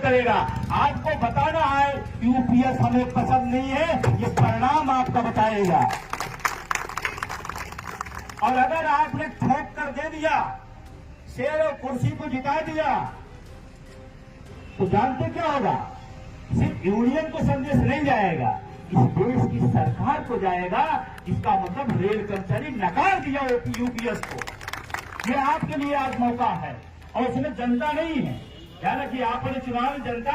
करेगा। आपको बताना है यूपीएस हमें पसंद नहीं है, ये परिणाम आपका बताएगा। और अगर आपने ठोक कर दे दिया, शेर और कुर्सी को जिता दिया, तो जानते क्या होगा? सिर्फ यूनियन को संदेश नहीं जाएगा, इस देश की सरकार को जाएगा। इसका मतलब रेल कर्मचारी नकार दिया यूपीएस को। ये आपके लिए आज मौका है, और उसमें जनता नहीं है। ध्यान रखिए, आपने चुनाव जनता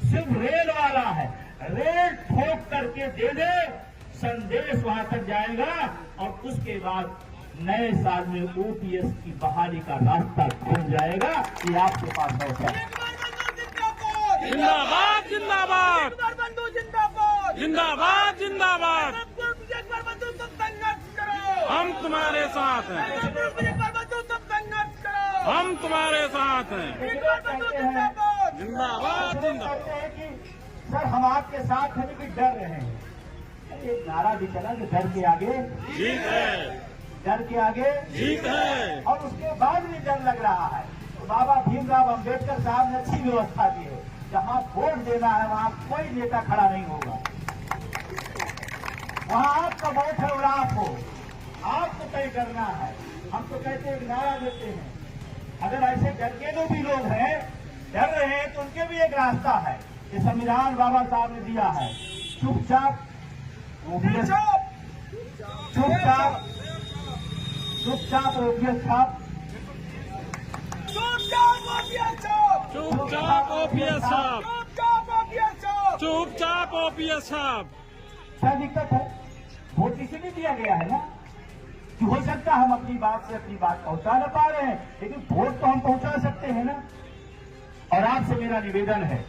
सिर्फ रेल वाला है। रेल ठोक करके दे दे, संदेश वहां तक जाएगा, और उसके बाद नए साल में ओपीएस की बहाली का रास्ता खुल जाएगा। ये आपके पास मौका है। जिंदाबाद जिंदाबाद जिंदाबाद जिंदाबाद, हम तुम्हारे साथ हैं, हम तुम्हारे साथ हैं। जिंदाबाद जिंदाबाद। सर हम आपके साथ हैं कि डर रहे हैं? एक नारा भी चला कि डर के आगे जीत है, डर के आगे जीत है। और उसके बाद भी डर लग रहा है। तो बाबा भीमराव अंबेडकर साहब ने अच्छी व्यवस्था दी है, जहां वोट देना है वहां कोई नेता खड़ा नहीं होगा। वहां आपका वोट है और आप हो, आपको तय करना है। हम तो कहते हैं, नारा देते हैं, अगर ऐसे डर के जो भी लोग हैं, डर रहे हैं, तो उनके भी एक रास्ता है। ये संविधान बाबा साहब ने दिया है, चुपचाप चुपचाप चुपचाप ओपीएस छाप, चुपचाप ओपीएस साहब, चुपचाप ओपीएस साहब। क्या दिक्कत है? वोट इसलिए दिया गया है ना कि हो सकता है हम अपनी बात से अपनी बात पहुंचा न पा रहे हैं, लेकिन वोट तो हम पहुंचा सकते हैं ना। और आपसे मेरा निवेदन है,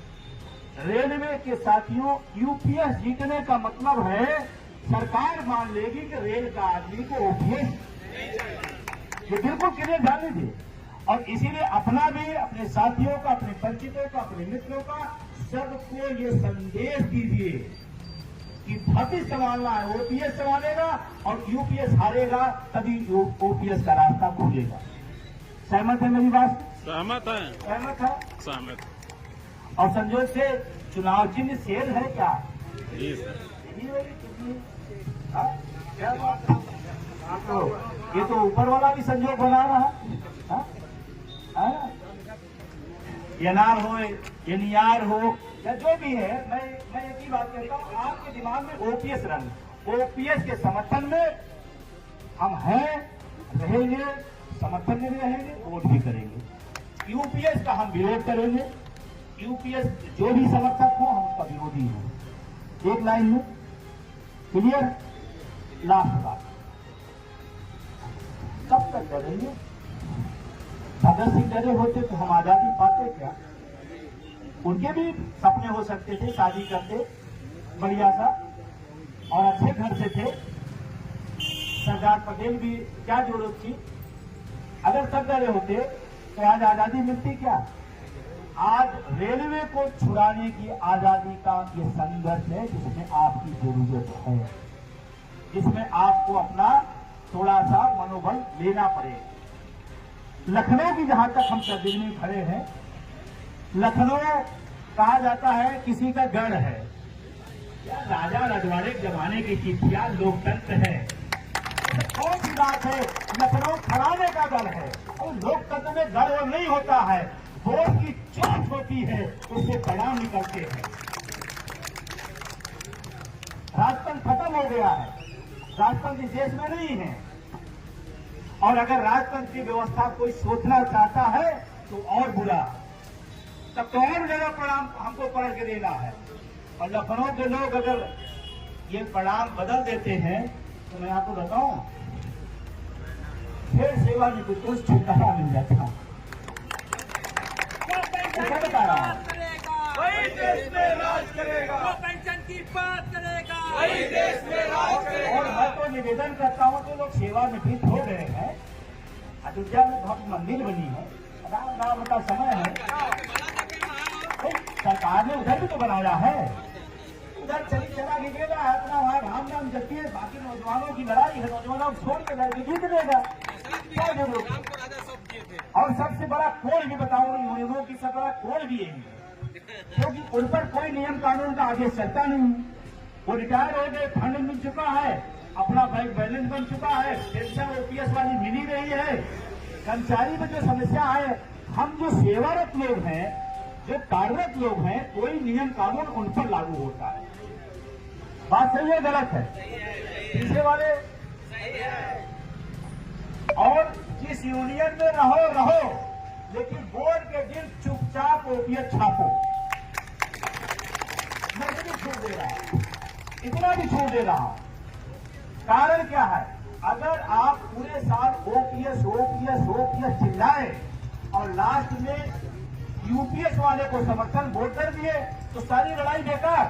रेलवे के साथियों, यूपीएस जीतने का मतलब है सरकार मान लेगी कि रेल का आदमी को ओपीएस, ये बिल्कुल क्लियर ध्यान दीजिए। और इसीलिए अपना भी, अपने साथियों का, अपने परिचितों का, अपने मित्रों का, सबको ये संदेश दीजिए कि भविष्य संभालना है, ओपीएस संभालेगा, और यूपीएस हारेगा तभी ओपीएस का रास्ता खुलेगा। सहमत है मेरी बात? सहमत है, सहमत है, सहमत। और संजोग से चुनाव चिन्ह शेर है क्या? जी सर। क्या बात है? तो ये तो ऊपर वाला भी संजोग बना रहा है। ये नार हो, ये नियार हो, या जो भी है, मैं एक ही बात कहता हूँ, आपके दिमाग में ओपीएस रंग, ओपीएस के समर्थन में हम हैं, रहेंगे, समर्थन में भी रहेंगे, वोट भी करेंगे। यूपीएस का हम विरोध करेंगे, यूपीएस जो भी समर्थक हो हम उसका विरोधी हो। एक लाइन में क्लियर? लास्ट बात, कब तक डरेंगे? भगत सिंह डरे होते तो हम आजादी पाते क्या? उनके भी सपने हो सकते थे, शादी करते बढ़िया सा और अच्छे घर से थे। सरदार पटेल भी, क्या जरूरत थी? अगर सब डरे होते तो आज आजादी मिलती क्या? आज रेलवे को छुड़ाने की आजादी का ये संघर्ष है, जिसमें आपकी जरूरत है, जिसमें आपको अपना थोड़ा सा मनोबल लेना पड़ेगा। लखनऊ की जहां तक हम सर्दिल में खड़े हैं, लखनऊ कहा जाता है किसी का गढ़ है, या राजा रजवाड़े के जमाने की चिट्ठियां लोकतंत्र है। तो कौन सी बात है? लखनऊ खड़ाने का गढ़ है, और लोकतंत्र में गढ़ नहीं होता है, वोट की चोट होती है, उससे परिणाम निकलते हैं। राजतंत्र खत्म हो गया है, राजतंत्र इस देश में नहीं है। और अगर राजतंत्र की व्यवस्था कोई सोचना चाहता है तो और बुरा, तब तो और जगह परिणाम हमको पढ़ के देना है। और लखनऊ के लोग अगर ये परिणाम बदल देते हैं तो मैं आपको बताऊं, फिर सेवानिवृत्त को छुटकारा मिल जाता। क्या बता रहा हूं? वही देश में राज करेगा, वो पेंशन की बात करेगा, वही देश में राज करेगा। और मैं तो निवेदन करता हूं कि लोग सेवानिवृत्त हो गए हैं, अयोध्या में बहुत मंदिर बनी है, राम का समय है, सरकार ने उधर भी तो बनाया है, उधर चला गिरेगा अपना, वहां राम नाम जपती है, बाकी नौजवानों की लड़ाई है, नौजवानों को छोड़ के जाके जीत लेगा। क्या जरूरत? और सबसे बड़ा कोड भी बताऊं, यूनियनों की सबसे बड़ा कोड भी है, क्योंकि उन पर कोई नियम कानून का आगे चलता नहीं। वो रिटायर हो गए, फंड मिल चुका है, अपना बैंक बैलेंस बन चुका है, पेंशन ओपीएस वाली मिल ही रही है। कर्मचारी में जो समस्या है, हम जो सेवारत लोग हैं, जो कार्यरत लोग हैं, कोई नियम कानून उन पर लागू होता है। बात सही है गलत है? पीछे वाले और जिस यूनियन में रहो, लेकिन बोर्ड के दिन चुपचाप ओपीएस छापो। मैं भी छोड़ दे रहा हूं, इतना भी छोड़ दे रहा हूं। कारण क्या है? अगर आप पूरे साल ओपीएस चिल्लाए और लास्ट में यूपीएस वाले को समर्थन वोट कर दिए तो सारी लड़ाई बेकार।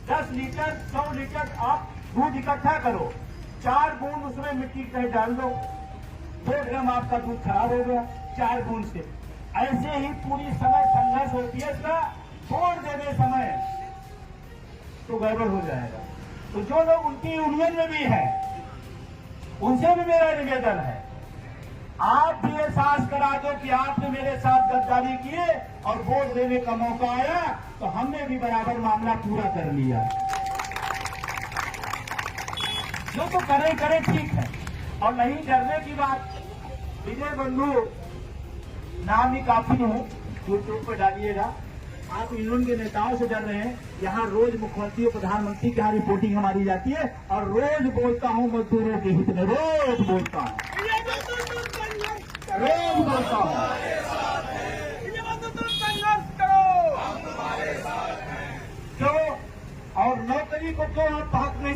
10 लीटर 100 लीटर आप दूध इकट्ठा करो, 4 बूंद उसमें मिट्टी कहीं डाल दो, 2 ग्राम आपका दूध खराब हो गया 4 बूंद से। ऐसे ही पूरी समय संघर्ष ओपीएस का वोट देने समय तो गड़बड़ हो जाएगा। तो जो लोग उनकी यूनियन में भी हैं, उनसे भी मेरा निवेदन है, आप भी एहसास करा दो कि आपने मेरे साथ गद्दारी किए और वोट देने का मौका आया तो हमने भी बराबर मामला पूरा कर लिया। जो तो करे ठीक है। और नहीं डरने की बात, विजय बंधु नाम ही काफी है, यूट्यूब पर डालिएगा। आप यूनियन के नेताओं से डर रहे हैं। यहाँ रोज मुख्यमंत्री और प्रधानमंत्री की यहाँ रिपोर्टिंग हमारी जाती है और रोज बोलता हूँ मजदूरों के हित में, रोज बोलता हूँ। क्यों? और नौकरी को क्यों आप हक नहीं